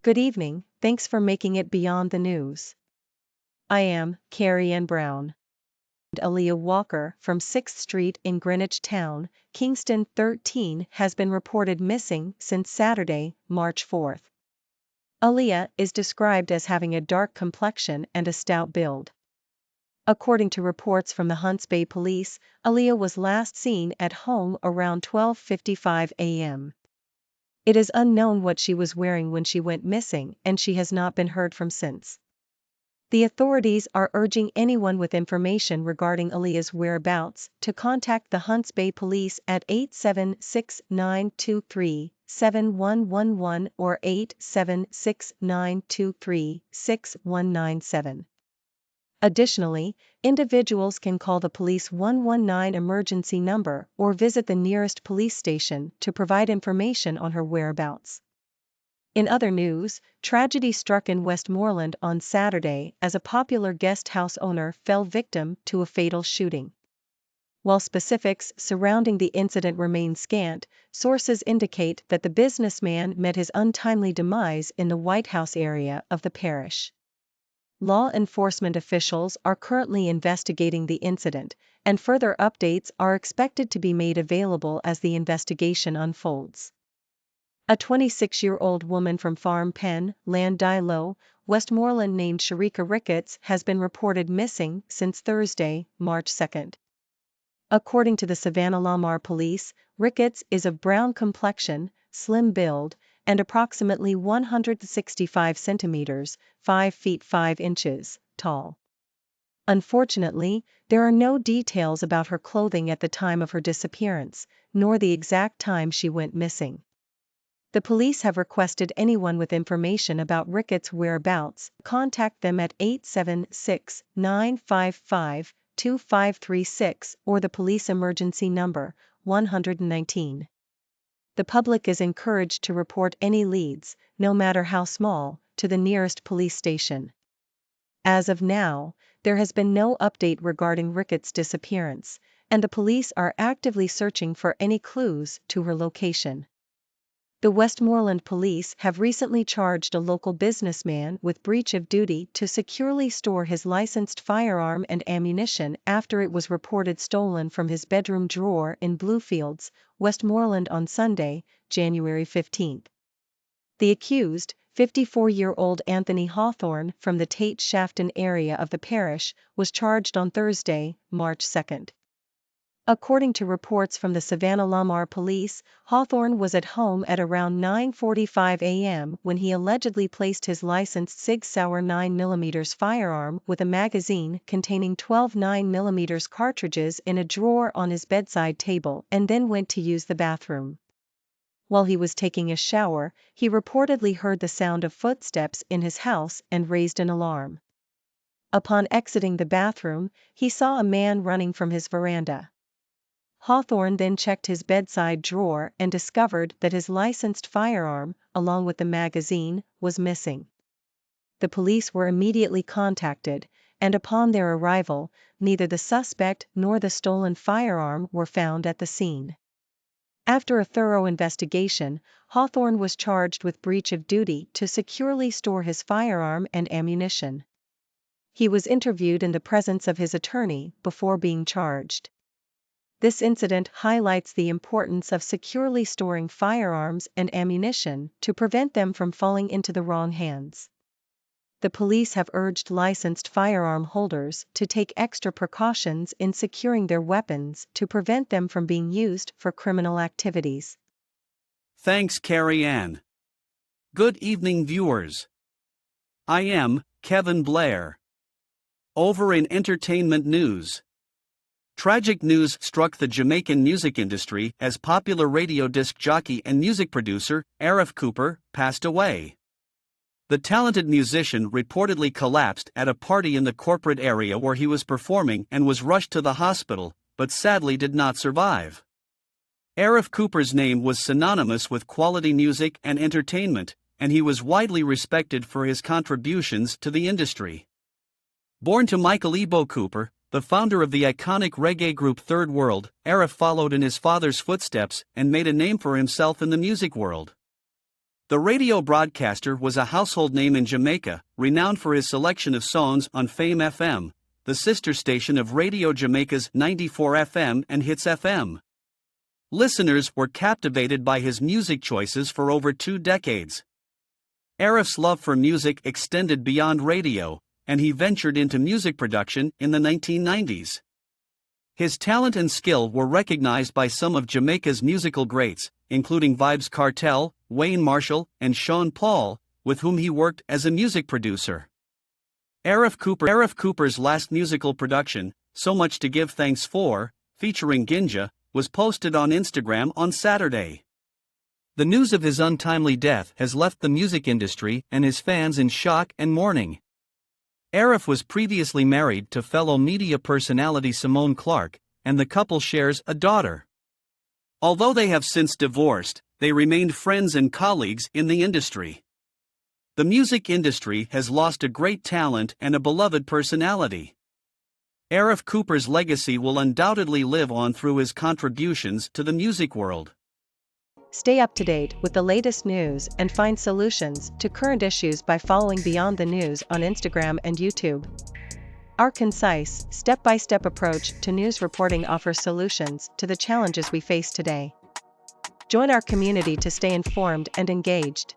Good evening, thanks for making it beyond the news. I am Carrie Ann Brown. And Aliah Walker from 6th Street in Greenwich Town, Kingston 13 has been reported missing since Saturday, March 4. Aliah is described as having a dark complexion and a stout build. According to reports from the Hunts Bay Police, Aliah was last seen at home around 12:55 a.m. It is unknown what she was wearing when she went missing, and she has not been heard from since. The authorities are urging anyone with information regarding Aliah's whereabouts to contact the Hunts Bay Police at 876-923-7111 or 876-923-6197. Additionally, individuals can call the police 119 emergency number or visit the nearest police station to provide information on her whereabouts. In other news, tragedy struck in Westmoreland on Saturday as a popular guest house owner fell victim to a fatal shooting. While specifics surrounding the incident remain scant, sources indicate that the businessman met his untimely demise in the White House area of the parish. Law enforcement officials are currently investigating the incident, and further updates are expected to be made available as the investigation unfolds. A 26-year-old woman from Farm Pen, Llandilo, Westmoreland named Shereica Ricketts has been reported missing since Thursday, March 2. According to the Savanna-la-Mar Police, Ricketts is of brown complexion, slim build, and approximately 165 centimeters, 5 feet 5 inches, tall. Unfortunately, there are no details about her clothing at the time of her disappearance, nor the exact time she went missing. The police have requested anyone with information about Ricketts' whereabouts contact them at 876-955-2536 or the police emergency number, 119. The public is encouraged to report any leads, no matter how small, to the nearest police station. As of now, there has been no update regarding Ricketts' disappearance, and the police are actively searching for any clues to her location. The Westmoreland Police have recently charged a local businessman with breach of duty to securely store his licensed firearm and ammunition after it was reported stolen from his bedroom drawer in Bluefields, Westmoreland on Sunday, January 15. The accused, 54-year-old Anthony Hawthorne from the Tate Shafton area of the parish, was charged on Thursday, March 2. According to reports from the Savanna-la-Mar Police, Hawthorne was at home at around 9:45 a.m. when he allegedly placed his licensed Sig Sauer 9mm firearm with a magazine containing 12 9mm cartridges in a drawer on his bedside table and then went to use the bathroom. While he was taking a shower, he reportedly heard the sound of footsteps in his house and raised an alarm. Upon exiting the bathroom, he saw a man running from his veranda. Hawthorne then checked his bedside drawer and discovered that his licensed firearm, along with the magazine, was missing. The police were immediately contacted, and upon their arrival, neither the suspect nor the stolen firearm were found at the scene. After a thorough investigation, Hawthorne was charged with breach of duty to securely store his firearm and ammunition. He was interviewed in the presence of his attorney before being charged. This incident highlights the importance of securely storing firearms and ammunition to prevent them from falling into the wrong hands. The police have urged licensed firearm holders to take extra precautions in securing their weapons to prevent them from being used for criminal activities. Thanks, Carrie Ann. Good evening, viewers. I am Kevin Blair. Over in entertainment news. Tragic news struck the Jamaican music industry as popular radio disc jockey and music producer, Arif Cooper, passed away. The talented musician reportedly collapsed at a party in the corporate area where he was performing and was rushed to the hospital, but sadly did not survive. Arif Cooper's name was synonymous with quality music and entertainment, and he was widely respected for his contributions to the industry. Born to Michael Ebo Cooper, the founder of the iconic reggae group Third World, Arif followed in his father's footsteps and made a name for himself in the music world. The radio broadcaster was a household name in Jamaica, renowned for his selection of songs on Fame FM, the sister station of Radio Jamaica's 94 FM and Hits FM. Listeners were captivated by his music choices for over 2 decades. Arif's love for music extended beyond radio, and he ventured into music production in the 1990s. His talent and skill were recognized by some of Jamaica's musical greats, including Vybz Kartel, Wayne Marshall, and Sean Paul, with whom he worked as a music producer. Arif Cooper's last musical production, So Much to Give Thanks For, featuring Ginja, was posted on Instagram on Saturday. The news of his untimely death has left the music industry and his fans in shock and mourning. Arif was previously married to fellow media personality Simone Clark, and the couple shares a daughter. Although they have since divorced, they remained friends and colleagues in the industry. The music industry has lost a great talent and a beloved personality. Arif Cooper's legacy will undoubtedly live on through his contributions to the music world. Stay up to date with the latest news and find solutions to current issues by following Beyond the News on Instagram and YouTube. Our concise, step-by-step approach to news reporting offers solutions to the challenges we face today. Join our community to stay informed and engaged.